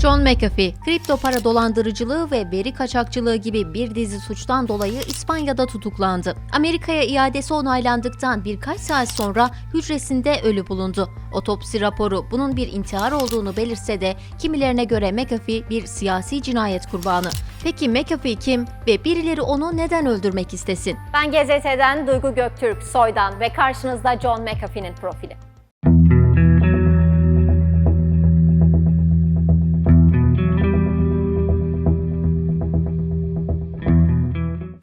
John McAfee, kripto para dolandırıcılığı ve veri kaçakçılığı gibi bir dizi suçtan dolayı İspanya'da tutuklandı. Amerika'ya iadesi onaylandıktan birkaç saat sonra hücresinde ölü bulundu. Otopsi raporu bunun bir intihar olduğunu belirtse de kimilerine göre McAfee bir siyasi cinayet kurbanı. Peki McAfee kim ve birileri onu neden öldürmek istesin? Ben GZT'den Duygu Göktürk Soy'dan ve karşınızda John McAfee'nin profili.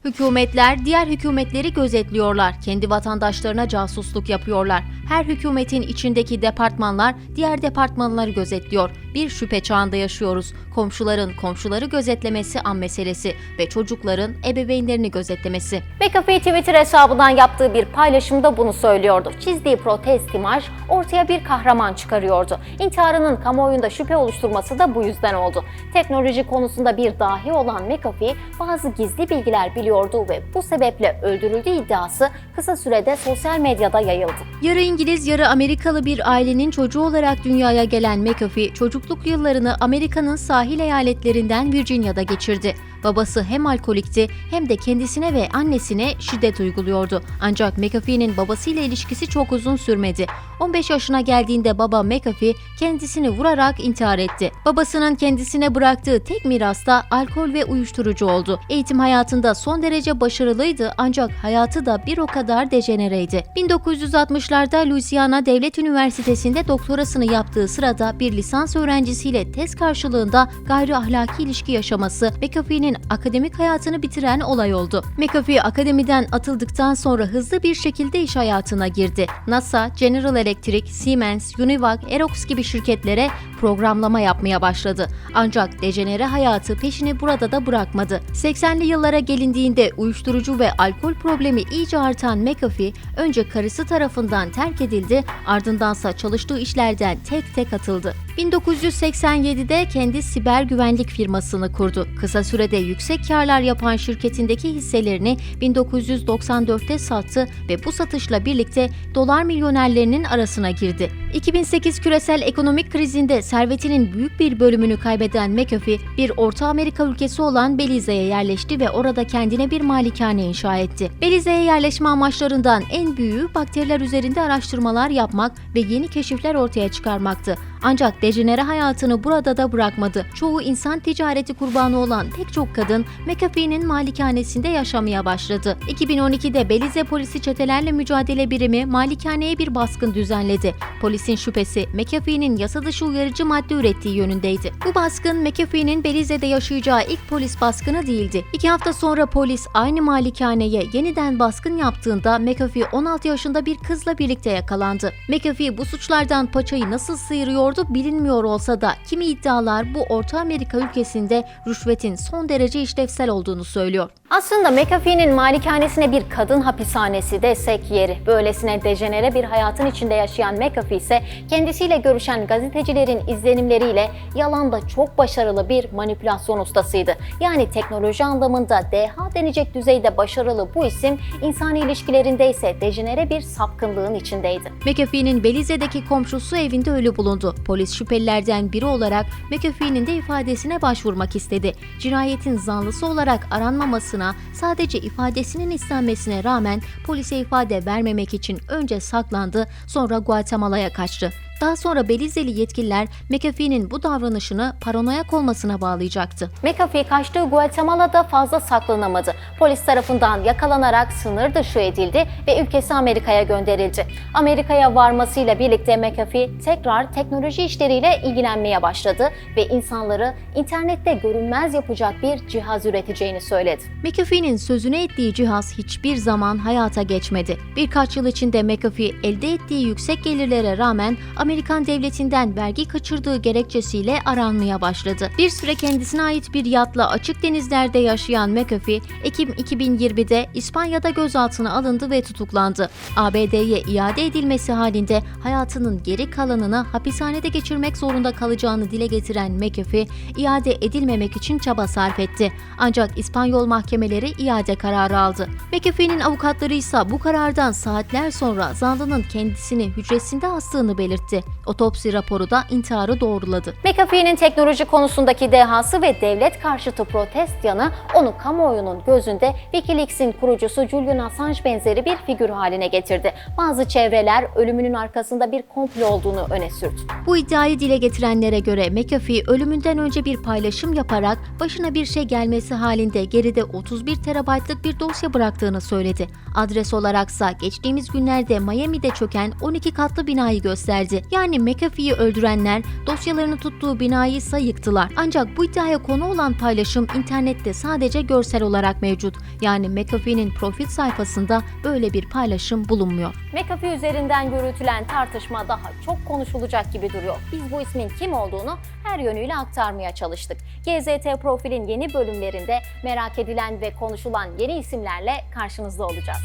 Hükümetler diğer hükümetleri gözetliyorlar, kendi vatandaşlarına casusluk yapıyorlar. Her hükümetin içindeki departmanlar diğer departmanları gözetliyor. Bir şüphe çağında yaşıyoruz. Komşuların komşuları gözetlemesi an meselesi ve çocukların ebeveynlerini gözetlemesi. McAfee Twitter hesabından yaptığı bir paylaşımda bunu söylüyordu. Çizdiği protest imaj ortaya bir kahraman çıkarıyordu. İntiharının kamuoyunda şüphe oluşturması da bu yüzden oldu. Teknoloji konusunda bir dahi olan McAfee bazı gizli bilgiler biliyordu ve bu sebeple öldürüldüğü iddiası kısa sürede sosyal medyada yayıldı. Yarı İngiliz, yarı Amerikalı bir ailenin çocuğu olarak dünyaya gelen McAfee, çocukluk yıllarını Amerika'nın sahil eyaletlerinden Virginia'da geçirdi. Babası hem alkolikti hem de kendisine ve annesine şiddet uyguluyordu. Ancak McAfee'nin babasıyla ilişkisi çok uzun sürmedi. 15 yaşına geldiğinde baba McAfee kendisini vurarak intihar etti. Babasının kendisine bıraktığı tek miras da alkol ve uyuşturucu oldu. Eğitim hayatında son derece başarılıydı ancak hayatı da bir o kadar dejenereydi. 1960'larda Louisiana Devlet Üniversitesi'nde doktorasını yaptığı sırada bir lisans öğrencisiyle tez karşılığında gayri ahlaki ilişki yaşaması McAfee'nin akademik hayatını bitiren olay oldu. McAfee akademiden atıldıktan sonra hızlı bir şekilde iş hayatına girdi. NASA, General Electric, Siemens, Univac, Xerox gibi şirketlere programlama yapmaya başladı. Ancak dejenere hayatı peşini burada da bırakmadı. 80'li yıllara gelindiğinde uyuşturucu ve alkol problemi iyice artan McAfee önce karısı tarafından terk edildi, ardındansa çalıştığı işlerden tek tek atıldı. 1987'de kendi siber güvenlik firmasını kurdu. Kısa sürede yüksek karlar yapan şirketindeki hisselerini 1994'te sattı ve bu satışla birlikte dolar milyonerlerinin arasına girdi. 2008 küresel ekonomik krizinde servetinin büyük bir bölümünü kaybeden McAfee, bir Orta Amerika ülkesi olan Belize'ye yerleşti ve orada kendine bir malikane inşa etti. Belize'ye yerleşme amaçlarından en büyüğü bakteriler üzerinde araştırmalar yapmak ve yeni keşifler ortaya çıkarmaktı. Ancak dejenere hayatını burada da bırakmadı. Çoğu insan ticareti kurbanı olan pek çok kadın McAfee'nin malikanesinde yaşamaya başladı. 2012'de Belize polisi çetelerle mücadele birimi malikaneye bir baskın düzenledi. Polisin şüphesi McAfee'nin yasa dışı uyarıcı madde ürettiği yönündeydi. Bu baskın McAfee'nin Belize'de yaşayacağı ilk polis baskını değildi. 2 hafta sonra polis aynı malikaneye yeniden baskın yaptığında McAfee 16 yaşında bir kızla birlikte yakalandı. McAfee bu suçlardan paçayı nasıl sıyırıyordu bilinmiyor olsa da kimi iddialar bu Orta Amerika ülkesinde rüşvetin son derece işlevsel olduğunu söylüyor. Aslında McAfee'nin malikanesine bir kadın hapishanesi desek yeri. Böylesine dejenere bir hayatın içinde yaşayan McAfee ise kendisiyle görüşen gazetecilerin izlenimleriyle yalanda çok başarılı bir manipülasyon ustasıydı. Yani teknoloji anlamında deha denecek düzeyde başarılı bu isim insani ilişkilerinde ise dejenere bir sapkınlığın içindeydi. McAfee'nin Belize'deki komşusu evinde ölü bulundu. Polis şüphelilerden biri olarak McAfee'nin de ifadesine başvurmak istedi. Cinayetin zanlısı olarak aranmamasına, sadece ifadesinin istenmesine rağmen polise ifade vermemek için önce saklandı, sonra Guatemala'ya kaçtı. Daha sonra Belizeli yetkililer McAfee'nin bu davranışını paranoyak olmasına bağlayacaktı. McAfee kaçtığı Guatemala'da fazla saklanamadı. Polis tarafından yakalanarak sınır dışı edildi ve ülkesi Amerika'ya gönderildi. Amerika'ya varmasıyla birlikte McAfee tekrar teknoloji işleriyle ilgilenmeye başladı ve insanları internette görünmez yapacak bir cihaz üreteceğini söyledi. McAfee'nin sözünü ettiği cihaz hiçbir zaman hayata geçmedi. Birkaç yıl içinde McAfee elde ettiği yüksek gelirlere rağmen Amerikan devletinden vergi kaçırdığı gerekçesiyle aranmaya başladı. Bir süre kendisine ait bir yatla açık denizlerde yaşayan McAfee, Ekim 2020'de İspanya'da gözaltına alındı ve tutuklandı. ABD'ye iade edilmesi halinde hayatının geri kalanını hapishanede geçirmek zorunda kalacağını dile getiren McAfee, iade edilmemek için çaba sarf etti. Ancak İspanyol mahkemeleri iade kararı aldı. McAfee'nin avukatları ise bu karardan saatler sonra zanlının kendisini hücresinde astığını belirtti. Otopsi raporu da intiharı doğruladı. McAfee'nin teknoloji konusundaki dehası ve devlet karşıtı protest yanı onu kamuoyunun gözünde WikiLeaks'in kurucusu Julian Assange benzeri bir figür haline getirdi. Bazı çevreler ölümünün arkasında bir komplo olduğunu öne sürdü. Bu iddiayı dile getirenlere göre McAfee ölümünden önce bir paylaşım yaparak başına bir şey gelmesi halinde geride 31 terabaytlık bir dosya bıraktığını söyledi. Adres olaraksa geçtiğimiz günlerde Miami'de çöken 12 katlı binayı gösterdi. Yani McAfee'yi öldürenler dosyalarını tuttuğu binayı ise yıktılar. Ancak bu iddiaya konu olan paylaşım internette sadece görsel olarak mevcut. Yani McAfee'nin profil sayfasında böyle bir paylaşım bulunmuyor. McAfee üzerinden yürütülen tartışma daha çok konuşulacak gibi duruyor. Biz bu ismin kim olduğunu her yönüyle aktarmaya çalıştık. GZT Profil'in yeni bölümlerinde merak edilen ve konuşulan yeni isimlerle karşınızda olacağız.